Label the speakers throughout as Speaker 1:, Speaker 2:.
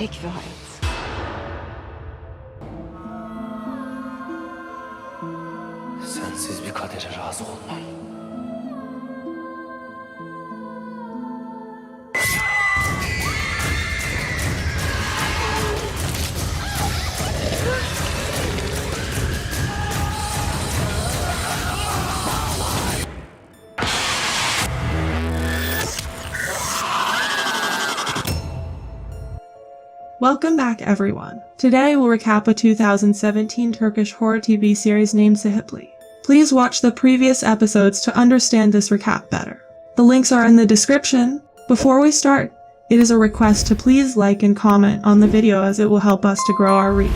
Speaker 1: tek ve hayat.
Speaker 2: Sensiz bir kadere razı olmam.
Speaker 3: Welcome back, everyone. Today we'll recap a 2017 Turkish horror TV series named Sahipli. Please watch the previous episodes to understand this recap better. The links are in the description. Before we start, it is a request to please like and comment on the video as it will help us to grow our reach.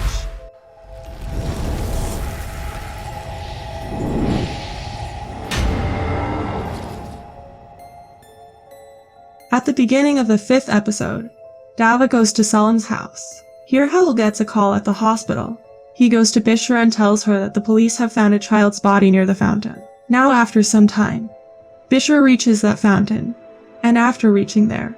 Speaker 3: At the beginning of the 5th episode, David goes to Selim's house. Here Halil gets a call at the hospital. He goes to Busra and tells her that the police have found a child's body near the fountain. Now after some time, Busra reaches that fountain, and after reaching there,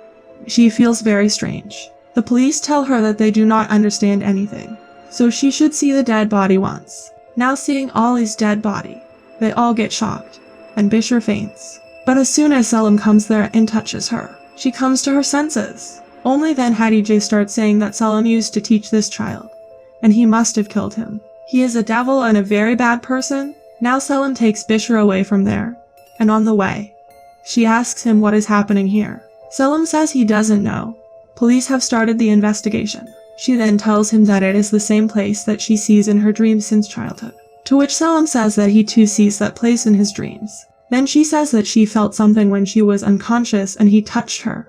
Speaker 3: she feels very strange. The police tell her that they do not understand anything, so she should see the dead body once. Now seeing Ali's dead body, they all get shocked, and Busra faints. But as soon as Selim comes there and touches her, she comes to her senses. Only then 𝐇𝐄𝐏 starts saying that Selim used to teach this child, and he must have killed him. He is a devil and a very bad person. Now Selim takes Busra away from there, and on the way, she asks him what is happening here. Selim says he doesn't know. Police have started the investigation. She then tells him that it is the same place that she sees in her dreams since childhood, to which Selim says that he too sees that place in his dreams. Then she says that she felt something when she was unconscious and he touched her,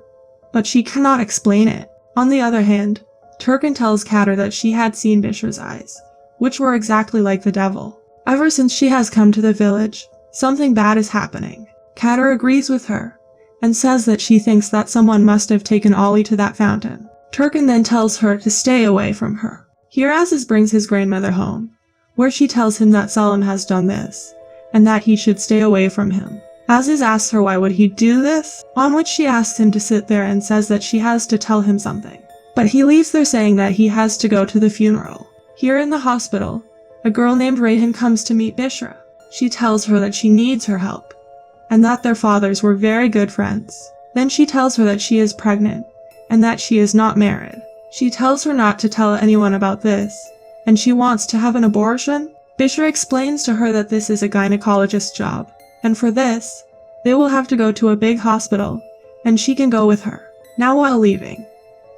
Speaker 3: but she cannot explain it. On the other hand, Turkin tells 𝐁𝐃𝐒 that she had seen Busra's eyes, which were exactly like the devil. Ever since she has come to the village, something bad is happening. 𝐁𝐃𝐒 agrees with her, and says that she thinks that someone must have taken Ali to that fountain. Turkin then tells her to stay away from her. Here Aziz brings his grandmother home, where she tells him that Selim has done this, and that he should stay away from him. Aziz asks her why would he do this, on which she asks him to sit there and says that she has to tell him something. But he leaves there saying that he has to go to the funeral. Here in the hospital, a girl named Rayhan comes to meet Busra. She tells her that she needs her help, and that their fathers were very good friends. Then she tells her that she is pregnant, and that she is not married. She tells her not to tell anyone about this, and she wants to have an abortion. Busra explains to her that this is a gynecologist's job, and for this, they will have to go to a big hospital, and she can go with her. Now while leaving,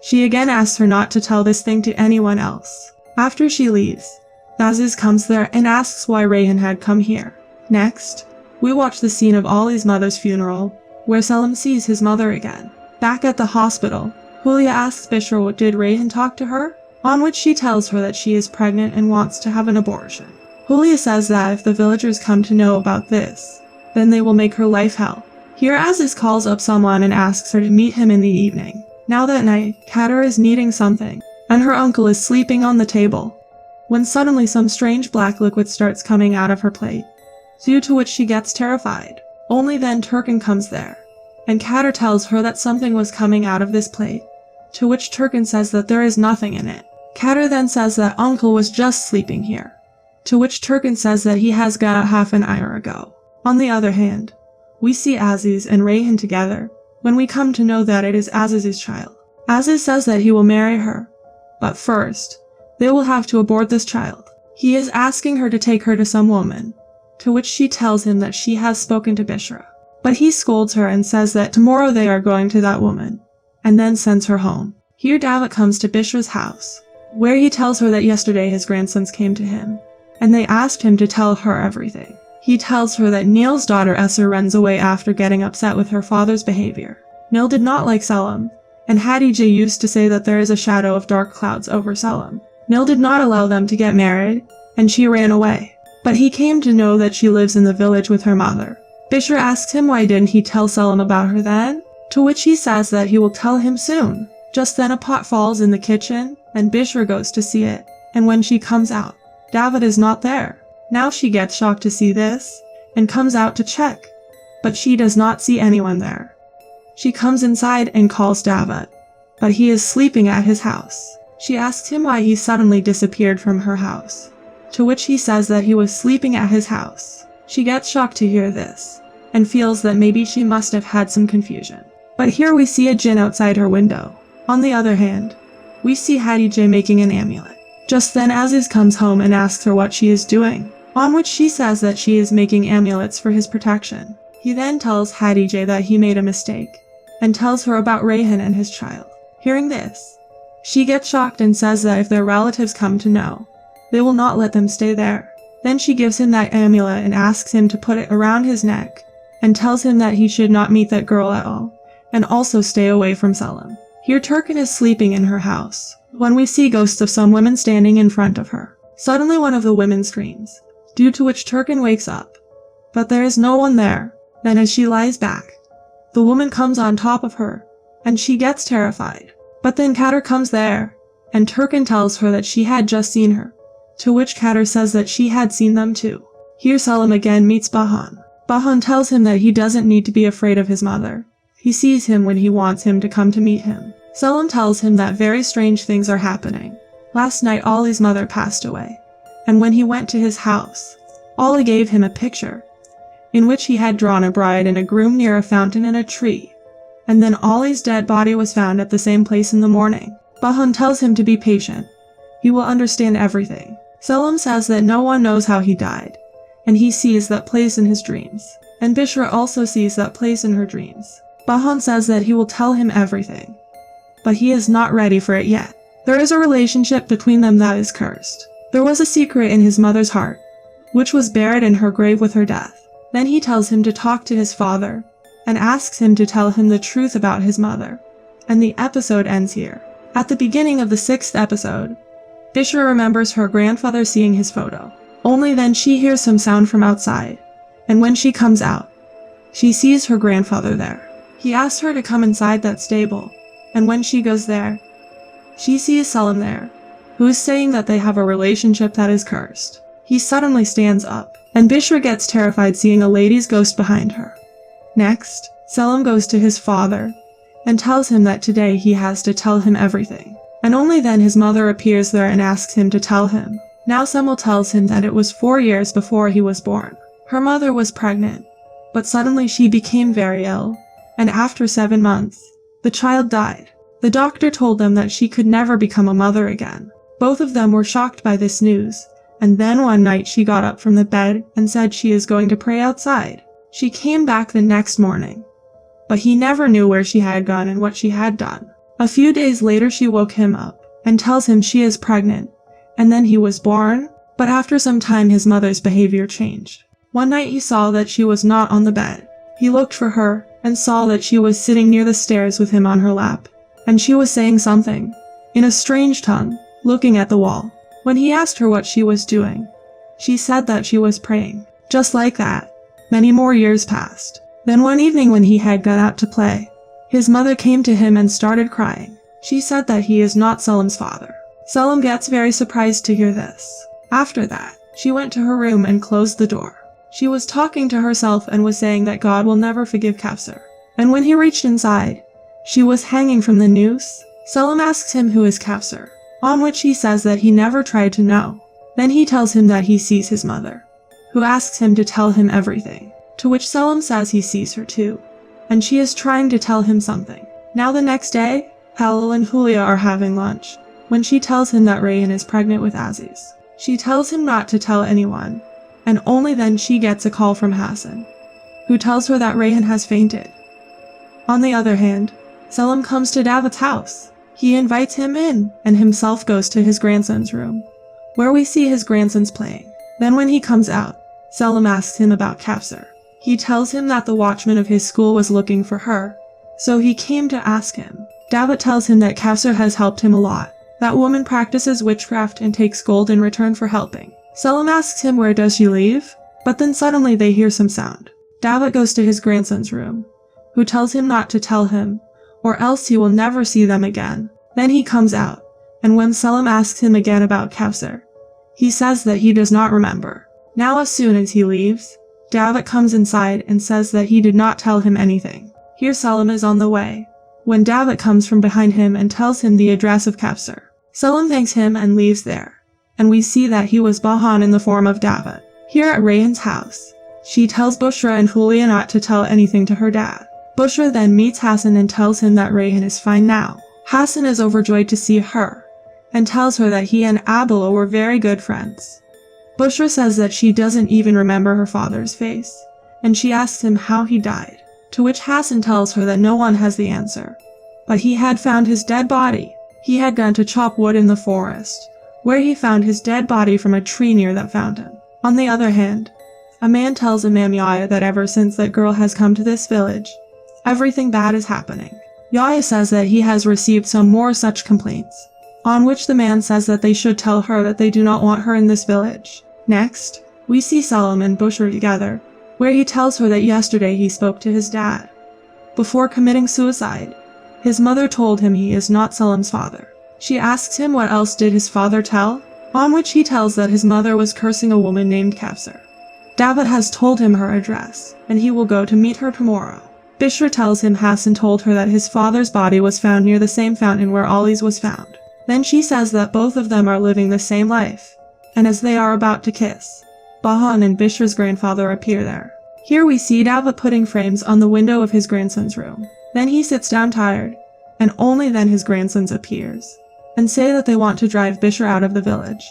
Speaker 3: she again asks her not to tell this thing to anyone else. After she leaves, Aziz comes there and asks why Rayhan had come here. Next, we watch the scene of Ali's mother's funeral, where Selim sees his mother again. Back at the hospital, Hulya asks Busra did Rayhan talk to her, on which she tells her that she is pregnant and wants to have an abortion. Hulya says that if the villagers come to know about this, then they will make her life hell. Here Aziz calls up someone and asks her to meet him in the evening. Now that night, 𝐁𝐃𝐒 is kneading something, and her uncle is sleeping on the table, when suddenly some strange black liquid starts coming out of her plate, due to which she gets terrified. Only then Turkin comes there, and 𝐁𝐃𝐒 tells her that something was coming out of this plate, to which Turkin says that there is nothing in it. 𝐁𝐃𝐒 then says that uncle was just sleeping here, to which Turkin says that he has got half an hour ago. On the other hand, we see Aziz and Rayhan together, when we come to know that it is Aziz's child. Aziz says that he will marry her, but first, they will have to abort this child. He is asking her to take her to some woman, to which she tells him that she has spoken to Busra. But he scolds her and says that tomorrow they are going to that woman, and then sends her home. Here David comes to Busra's house, where he tells her that yesterday his grandsons came to him, and they asked him to tell her everything. He tells her that Nil's daughter Esra runs away after getting upset with her father's behavior. Nil did not like Selim, and 𝐇𝐄𝐏 used to say that there is a shadow of dark clouds over Selim. Nil did not allow them to get married, and she ran away. But he came to know that she lives in the village with her mother. Busra asks him why didn't he tell Selim about her then, to which he says that he will tell him soon. Just then a pot falls in the kitchen, and Busra goes to see it, and when she comes out, David is not there. Now she gets shocked to see this, and comes out to check, but she does not see anyone there. She comes inside and calls David, but he is sleeping at his house. She asks him why he suddenly disappeared from her house, to which he says that he was sleeping at his house. She gets shocked to hear this, and feels that maybe she must have had some confusion. But here we see a jinn outside her window. On the other hand, we see 𝐇𝐄𝐀𝐃 making an amulet. Just then Aziz comes home and asks her what she is doing, on which she says that she is making amulets for his protection. He then tells 𝐇𝐄𝐃 that he made a mistake, and tells her about Rayhan and his child. Hearing this, she gets shocked and says that if their relatives come to know, they will not let them stay there. Then she gives him that amulet and asks him to put it around his neck, and tells him that he should not meet that girl at all, and also stay away from Selim. Here Turkin is sleeping in her house, when we see ghosts of some women standing in front of her. Suddenly one of the women screams, due to which Turkin wakes up. But there is no one there. Then as she lies back, the woman comes on top of her, and she gets terrified. But then 𝐁𝐃 comes there, and Turkin tells her that she had just seen her, to which 𝐁𝐃 says that she had seen them too. Here Selim again meets 𝐵ahan. 𝐵ahan tells him that he doesn't need to be afraid of his mother. He sees him when he wants him to come to meet him. Selim tells him that very strange things are happening. Last night Ali's mother passed away, and when he went to his house, Ali gave him a picture, in which he had drawn a bride and a groom near a fountain and a tree. And then Ali's dead body was found at the same place in the morning. 𝐵ahan tells him to be patient. He will understand everything. Selim says that no one knows how he died, and he sees that place in his dreams. And Busra also sees that place in her dreams. 𝐵ahan says that he will tell him everything, but he is not ready for it yet. There is a relationship between them that is cursed. There was a secret in his mother's heart, which was buried in her grave with her death. Then he tells him to talk to his father, and asks him to tell him the truth about his mother. And the episode ends here. At the beginning of the 6th episode, Busra remembers her grandfather seeing his photo. Only then she hears some sound from outside, and when she comes out, she sees her grandfather there. He asks her to come inside that stable, and when she goes there, she sees Selim there, who is saying that they have a relationship that is cursed. He suddenly stands up, and Busra gets terrified seeing a lady's ghost behind her. Next, Selim goes to his father, and tells him that today he has to tell him everything. And only then his mother appears there and asks him to tell him. Now Selim tells him that it was 4 years before he was born. Her mother was pregnant, but suddenly she became very ill, and after 7 months, the child died. The doctor told them that she could never become a mother again. Both of them were shocked by this news, and then one night she got up from the bed and said she is going to pray outside. She came back the next morning, but he never knew where she had gone and what she had done. A few days later she woke him up, and tells him she is pregnant, and then he was born, but after some time his mother's behavior changed. One night he saw that she was not on the bed. He looked for her, and saw that she was sitting near the stairs with him on her lap, and she was saying something, in a strange tongue, looking at the wall. When he asked her what she was doing, she said that she was praying. Just like that, many more years passed. Then one evening when he had gone out to play, his mother came to him and started crying. She said that he is not Selim's father. Selim gets very surprised to hear this. After that, she went to her room and closed the door. She was talking to herself and was saying that God will never forgive 𝐂𝐃𝐄𝐒. And when he reached inside, she was hanging from the noose. Selim asks him who is 𝐂𝐃𝐄𝐒, on which he says that he never tried to know. Then he tells him that he sees his mother, who asks him to tell him everything, to which Selim says he sees her too, and she is trying to tell him something. Now the next day, Halil and Julia are having lunch, when she tells him that Rayhan is pregnant with Aziz. She tells him not to tell anyone, and only then she gets a call from Hassan, who tells her that Rayhan has fainted. On the other hand, Selim comes to David's house. He invites him in, and himself goes to his grandson's room, where we see his grandsons playing. Then when he comes out, Selim asks him about 𝐂𝐃𝐄𝐒. He tells him that the watchman of his school was looking for her, so he came to ask him. David tells him that 𝐂𝐃𝐄𝐒 has helped him a lot. That woman practices witchcraft and takes gold in return for helping. Selim asks him where does she live, but then suddenly they hear some sound. David goes to his grandson's room, who tells him not to tell him, or else he will never see them again. Then he comes out, and when Selim asks him again about 𝐂𝐃𝐄𝐒, he says that he does not remember. Now as soon as he leaves, David comes inside and says that he did not tell him anything. Here Selim is on the way, when David comes from behind him and tells him the address of 𝐂𝐓. Selim thanks him and leaves there, and we see that he was Bahan in the form of David. Here at Rayhan's house, she tells Busra and Julia not to tell anything to her dad. Busra then meets Hassan and tells him that Rayhan is fine now. Hassan is overjoyed to see her, and tells her that he and Abdullah were very good friends. Busra says that she doesn't even remember her father's face, and she asks him how he died, to which Hassan tells her that no one has the answer. But he had found his dead body. He had gone to chop wood in the forest, where he found his dead body from a tree near that fountain. On the other hand, a man tells Imam Yahya that ever since that girl has come to this village, everything bad is happening. Yahya says that he has received some more such complaints, on which the man says that they should tell her that they do not want her in this village. Next, we see Selim and Busra together, where he tells her that yesterday he spoke to his dad. Before committing suicide, his mother told him he is not Selim's father. She asks him what else did his father tell, on which he tells that his mother was cursing a woman named 𝐂𝐓. David has told him her address, and he will go to meet her tomorrow. Busra tells him Hassan told her that his father's body was found near the same fountain where Ali's was found. Then she says that both of them are living the same life, and as they are about to kiss, Bahan and Busra's grandfather appear there. Here we see David putting frames on the window of his grandson's room. Then he sits down tired, and only then his grandsons appears, and say that they want to drive Busra out of the village.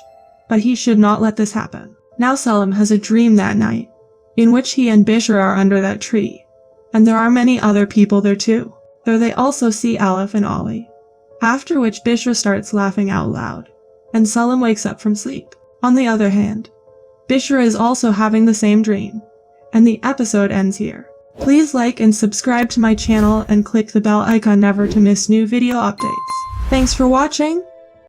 Speaker 3: But he should not let this happen. Now Selim has a dream that night, in which he and Busra are under that tree, and there are many other people there too. There they also see Alif and Ali. After which Busra starts laughing out loud, and Selim wakes up from sleep. On the other hand, Busra is also having the same dream, and the episode ends here. Please like and subscribe to my channel and click the bell icon never to miss new video updates. Thanks for watching!